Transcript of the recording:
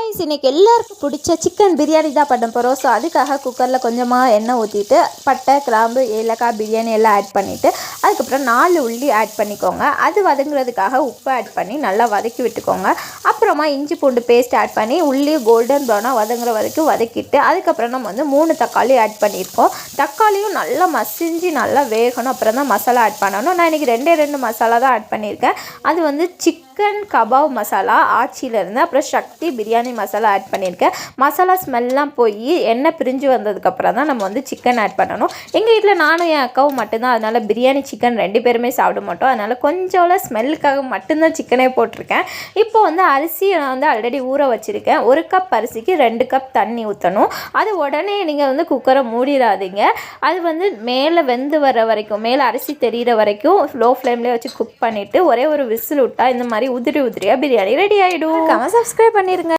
Guys இன்னைக்கு எல்லாருக்கும் பிடிச்ச சிக்கன் பிரியாணி தான் பண்ண போகிறோம். ஸோ அதுக்காக குக்கரில் கொஞ்சமாக எண்ணெய் ஊற்றிட்டு பட்டை கிராம்பு ஏலக்காய் பிரியாணி எல்லாம் ஆட் பண்ணிவிட்டு அதுக்கப்புறம் 4 உள்ளி ஆட் பண்ணிக்கோங்க. அது வதங்குறதுக்காக உப்பு ஆட் பண்ணி நல்லா வதக்கி விட்டுக்கோங்க. அப்புறமா இஞ்சி பூண்டு பேஸ்ட் ஆட் பண்ணி உள்ளி கோல்டன் ப்ரௌனாக வதங்குற வரைக்கும் வதக்கிட்டு அதுக்கப்புறம் நம்ம வந்து 3 தக்காளி ஆட் பண்ணியிருக்கோம். தக்காளியும் நல்லா மசிஞ்சு நல்லா வேகணும். அப்புறம் தான் மசாலா ஆட் பண்ணணும். நான் இன்றைக்கி 2 மசாலா தான் ஆட் பண்ணியிருக்கேன். அது வந்து சிக்கன் கபாப் மசாலா ஆச்சியிலேருந்து, அப்புறம் சக்தி பிரியாணி மசாலா ஆட் பண்ணியிருக்கேன். மசாலா ஸ்மெல்லாம் போய் எண்ணெய் பிரிஞ்சு வந்ததுக்கப்புறம் தான் நம்ம வந்து சிக்கன் ஆட் பண்ணணும். எங்கள் வீட்டில் நானும் என் அக்காவும் மட்டும்தான், அதனால் பிரியாணி சிக்கன் 2 பேருமே சாப்பிட மாட்டோம். அதனால் கொஞ்சம் ஸ்மெல்லுக்காக மட்டும்தான் சிக்கனே போட்டிருக்கேன். இப்போ வந்து அரிசி நான் வந்து ஆல்ரெடி ஊற வச்சுருக்கேன். 1 கப் அரிசிக்கு 2 கப் தண்ணி ஊற்றணும். அது உடனே நீங்கள் வந்து குக்கரை மூடிடாதீங்க. அது வந்து மேலே வெந்து வர வரைக்கும், மேலே அரிசி தெரிகிற வரைக்கும் லோ ஃப்ளேம்லேயே வச்சு குக் பண்ணிவிட்டு ஒரே ஒரு விசில் விட்டால் இந்த மாதிரி உதிரியாக பிரியாணி ரெடி ஆகிடும். சப்ஸ்கிரைப் பண்ணிடுங்க.